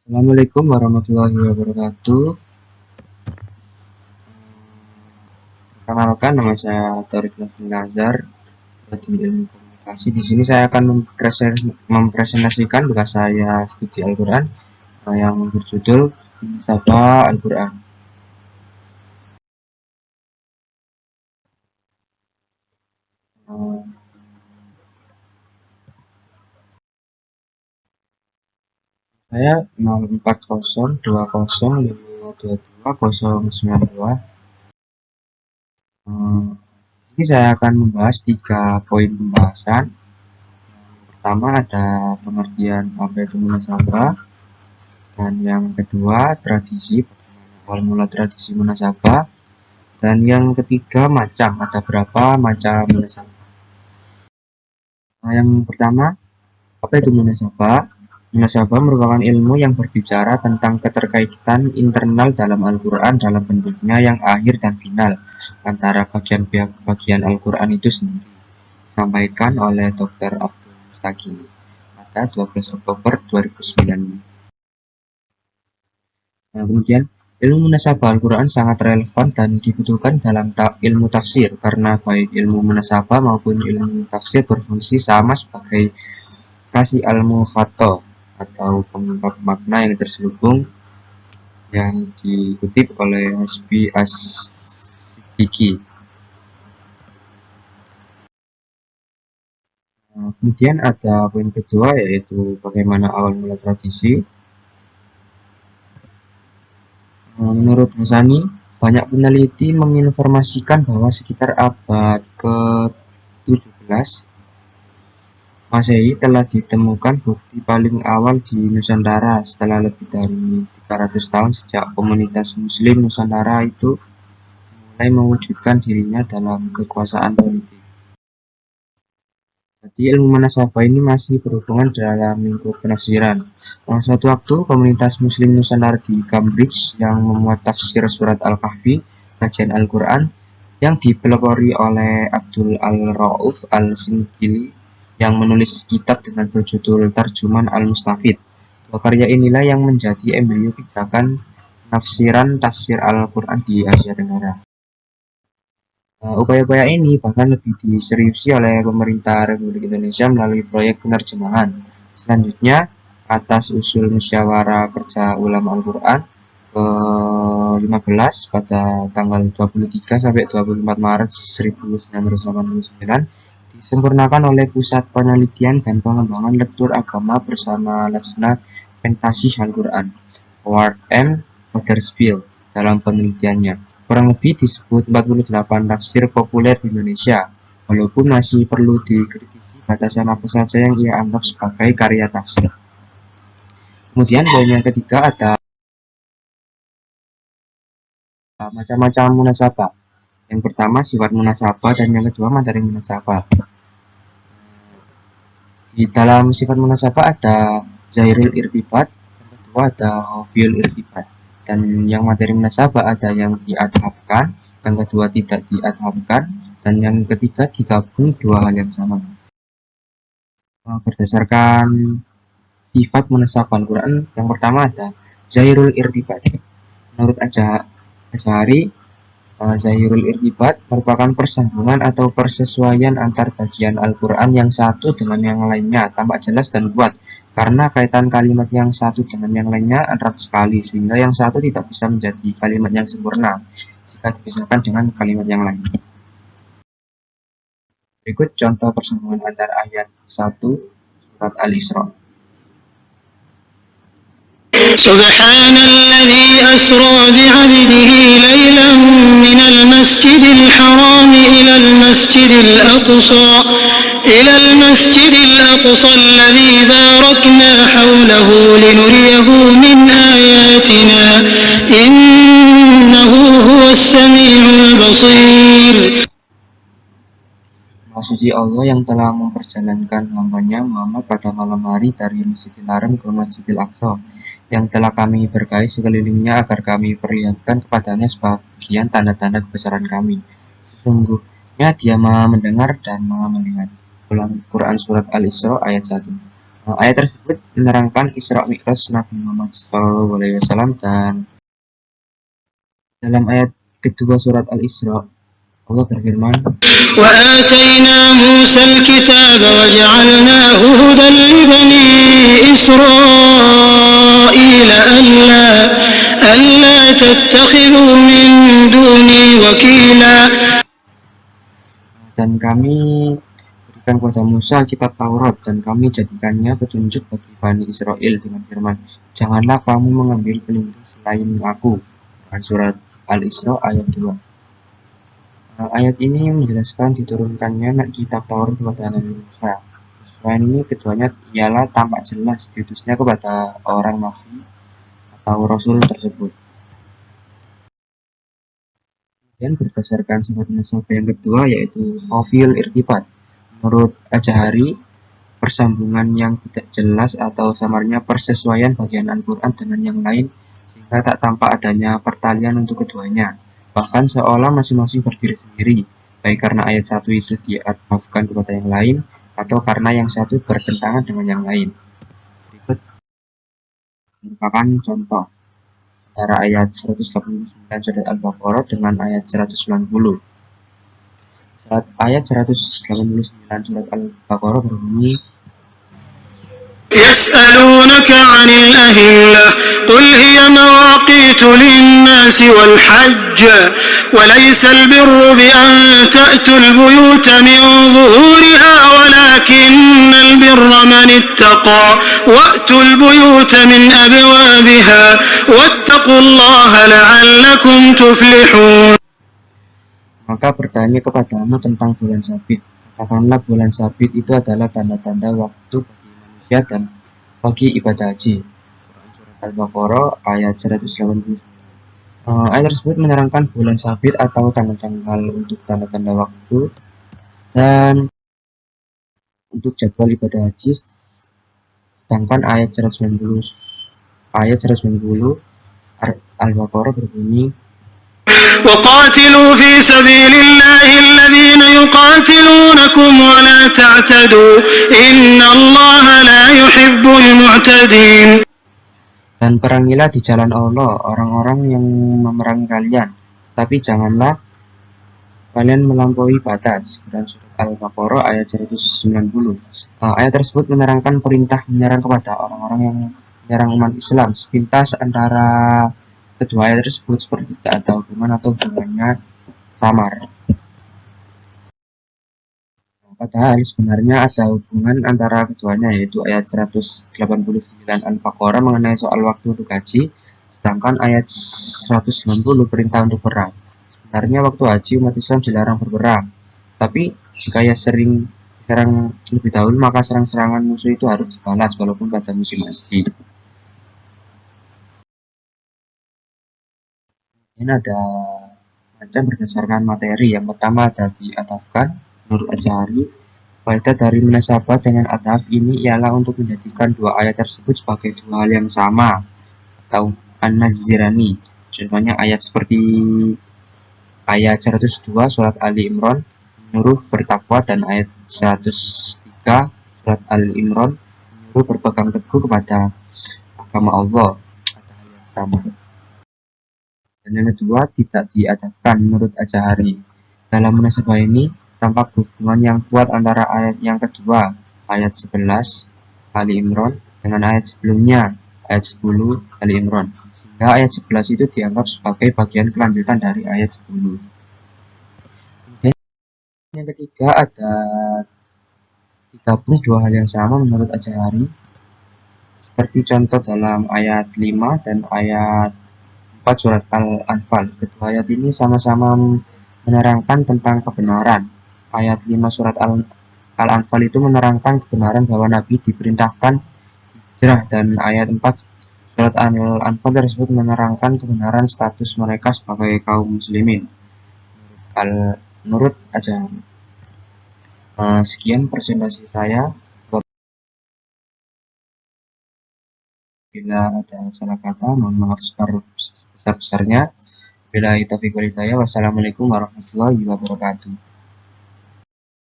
Assalamualaikum warahmatullahi wabarakatuh. Perkenalkan, nama saya Taurik Nafil Nazar, di ilmu komunikasi. Di sini saya akan mempresentasikan tugas saya studi Al-Quran yang berjudul Sabah Al-Quran. Saya 0402022522 Ini saya akan membahas 3 poin pembahasan. Pertama ada pengertian apa itu munasabah, dan yang kedua tradisi, awal mula tradisi munasabah, dan yang ketiga ada berapa macam munasabah. Yang pertama, apa itu munasabah? Munasabah merupakan ilmu yang berbicara tentang keterkaitan internal dalam Al-Quran dalam bentuknya yang akhir dan final antara bagian Al-Quran itu sendiri, disampaikan oleh Dr. Abdul Mustaqim pada 12 Oktober 2009. Nah, kemudian ilmu munasabah Al-Quran sangat relevan dan dibutuhkan dalam ilmu tafsir, karena baik ilmu munasabah maupun ilmu tafsir berfungsi sama sebagai kasih al-mukhatab atau pengungkap makna yang terselubung yang dikutip oleh Hasbi As-Siddiqi. Kemudian ada poin kedua, yaitu bagaimana awal mula tradisi. Menurut Hasani, banyak peneliti menginformasikan bahwa sekitar abad ke-17 Masehi telah ditemukan bukti paling awal di Nusantara setelah lebih dari 300 tahun sejak komunitas Muslim Nusantara itu mulai mewujudkan dirinya dalam kekuasaan politik. Jadi ilmu munasabah ini masih berhubungan dalam lingkup penafsiran. Suatu waktu komunitas Muslim Nusantara di Cambridge yang memuat tafsir surat Al-Kahfi, kajian Al-Quran, yang dipelopori oleh Abdul Al-Rauf Al-Sinqili, yang menulis kitab dengan berjudul Tarjuman Al-Mustafid. Dua karya inilah yang menjadi embrio pijakan penafsiran tafsir Al-Quran di Asia Tenggara. Upaya-upaya ini bahkan lebih diseriusi oleh pemerintah Republik Indonesia melalui proyek penerjemahan. Selanjutnya, atas usul Musyawarah Kerja Ulama Al-Quran ke-15 pada tanggal 23 sampai 24 Maret 1989 disempurnakan oleh Pusat Penelitian dan Pengembangan Lektur Agama bersama Lajnah Pentasih Al-Quran, Howard M. Huddersfield, dalam penelitiannya. Kurang lebih disebut 48 tafsir populer di Indonesia, walaupun masih perlu dikritisi batasan apa saja yang ia anggap sebagai karya tafsir. Kemudian poin yang ketiga ada macam-macam munasabah. Yang pertama sifat munasabah, dan yang kedua materi munasabah. Di dalam sifat munasabah ada zahirul irtibat, yang kedua ada khafiyul irtibat, dan yang materi munasabah ada yang diadhafkan, yang kedua tidak diadhafkan, dan yang ketiga digabung dua hal yang sama. Berdasarkan sifat munasabah Al-Quran, yang pertama ada zahirul irtibat. Menurut Azhari, zahirul irtibat merupakan persambungan atau persesuaian antar bagian Al-Quran yang satu dengan yang lainnya, tampak jelas dan kuat, karena kaitan kalimat yang satu dengan yang lainnya erat sekali, sehingga yang satu tidak bisa menjadi kalimat yang sempurna jika dipisahkan dengan kalimat yang lain. Berikut contoh persambungan antar ayat 1 surat Al-Isra. سبحان الذي أسرى بعبده ليلا من المسجد الحرام إلى المسجد الأقصى الذي باركنا حوله لنريه من آياتنا إنه هو السميع البصير. Suci Allah yang telah memperjalankan hambanya Muhammad pada malam hari dari Masjidil Haram ke Masjidil Aqsa, yang telah kami berkahi sekelilingnya agar kami perlihatkan kepadanya sebagian tanda-tanda kebesaran kami. Sesungguhnya Dia Maha mendengar dan Maha melihat. Ulang Quran Surat Al-Isra ayat 1. Ayat tersebut menerangkan Isra Mi'raj Nabi Muhammad SAW, dan dalam ayat kedua surat Al-Isra Allah berfirman, وآتينا موسى الكتاب وجعلناه هدى لبني إسرائيل ألا تتخذوا من دوني وكيلا. dan kami berikan kepada Musa kitab Taurat, dan kami jadikannya petunjuk bagi Bani Israel dengan firman, janganlah kamu mengambil pelindung selain aku. Surat Al-Isra ayat 2. Ayat ini menjelaskan diturunkannya kitab Taurat kepada Nabi Musa. Selain ini, keduanya ialah tampak jelas diutusnya kepada orang nabi atau rasul tersebut. Dan berdasarkan sifat nasab yang kedua, yaitu Qafiyul Irtibat. Menurut Ajahari, persambungan yang tidak jelas atau samarnya persesuaian bagian Al-Quran dengan yang lain, sehingga tak tampak adanya pertalian untuk keduanya. Bahkan seolah masing-masing berdiri sendiri, baik karena ayat satu itu diatafkan kepada yang lain, atau karena yang satu bertentangan dengan yang lain. Berikut merupakan contoh antara ayat 189 surat Al-Baqarah dengan ayat 190. Ayat 189 surat Al-Baqarah berbunyi, يسألونك عن الأهلة قل هي مواقيت للناس والحج وليس البر بأن تأتوا البيوت من ظهورها ولكن البر من اتقى وأتوا البيوت من أبوابها واتقوا الله لعلكم تفلحون. Maka bertanya kepadamu tentang bulan sabit. Katakanlah bulan sabit itu adalah tanda-tanda waktu bagi manusia dan bagi ibadah haji. Surat Al-Baqarah ayat 189. Ayat tersebut menerangkan bulan sabit atau tanggal-tanggal untuk tanda-tanda waktu dan untuk jadwal ibadah haji. Sedangkan ayat 190 Al-Baqarah berbunyi, وقاتلوا في سبيل الله الذين يقاتلونكم ولا تعتدوا إن الله لا يحب المعتدين. dan perangilah di jalan Allah orang-orang yang memerangi kalian, tapi janganlah kalian melampaui batas. Dan surat Al-Baqarah ayat 190. Ayat tersebut menerangkan perintah menyerang kepada orang-orang yang menyerang umat Islam. Sepintas antara kedua ayat tersebut seperti tidak ada hubungan atau hubungannya samar. Padahal sebenarnya ada hubungan antara keduanya, yaitu ayat 189 Al-Baqarah mengenai soal waktu untuk haji, sedangkan ayat 190 perintah untuk perang. Sebenarnya waktu haji umat Islam dilarang berperang, tapi jika ia sering serang lebih dahulu, maka serang-serangan musuh itu harus dibalas walaupun pada musim haji. Ini ada macam berdasarkan materi. Yang pertama ada diatafkan. Menurut Ajari, faedah dari munasabah dengan adaf ini ialah untuk menjadikan dua ayat tersebut sebagai dua hal yang sama atau an-nazirani. Contohnya ayat seperti ayat 102 surat Ali Imran menyuruh bertakwa, dan ayat 103 surat Ali Imran menyuruh berpegang teguh kepada agama Allah. Ada hal yang sama. Dan yang kedua tidak diadafkan menurut Ajahari. Dalam munasabah ini tampak hubungan yang kuat antara ayat yang kedua, ayat 11 Ali Imran, dengan ayat sebelumnya, ayat 10 Ali Imran, sehingga ayat 11 itu dianggap sebagai bagian kelanjutan dari ayat 10. Kemudian yang ketiga ada digabung dua hal yang sama menurut Ajahari, seperti contoh dalam ayat 5 dan ayat 4 surat Al-Anfal. Kedua ayat ini sama-sama menerangkan tentang kebenaran. Ayat 5 surat Al-Anfal itu menerangkan kebenaran bahwa Nabi diperintahkan hijrah, dan ayat 4 surat Al-Anfal tersebut menerangkan kebenaran status mereka sebagai kaum muslimin. Menurut Ajahari. Sekian presentasi saya. Bila ada salah kata, mohon maaf sebesar-besarnya. Billahi taufiq wal hidayah. Wassalamualaikum warahmatullahi wabarakatuh.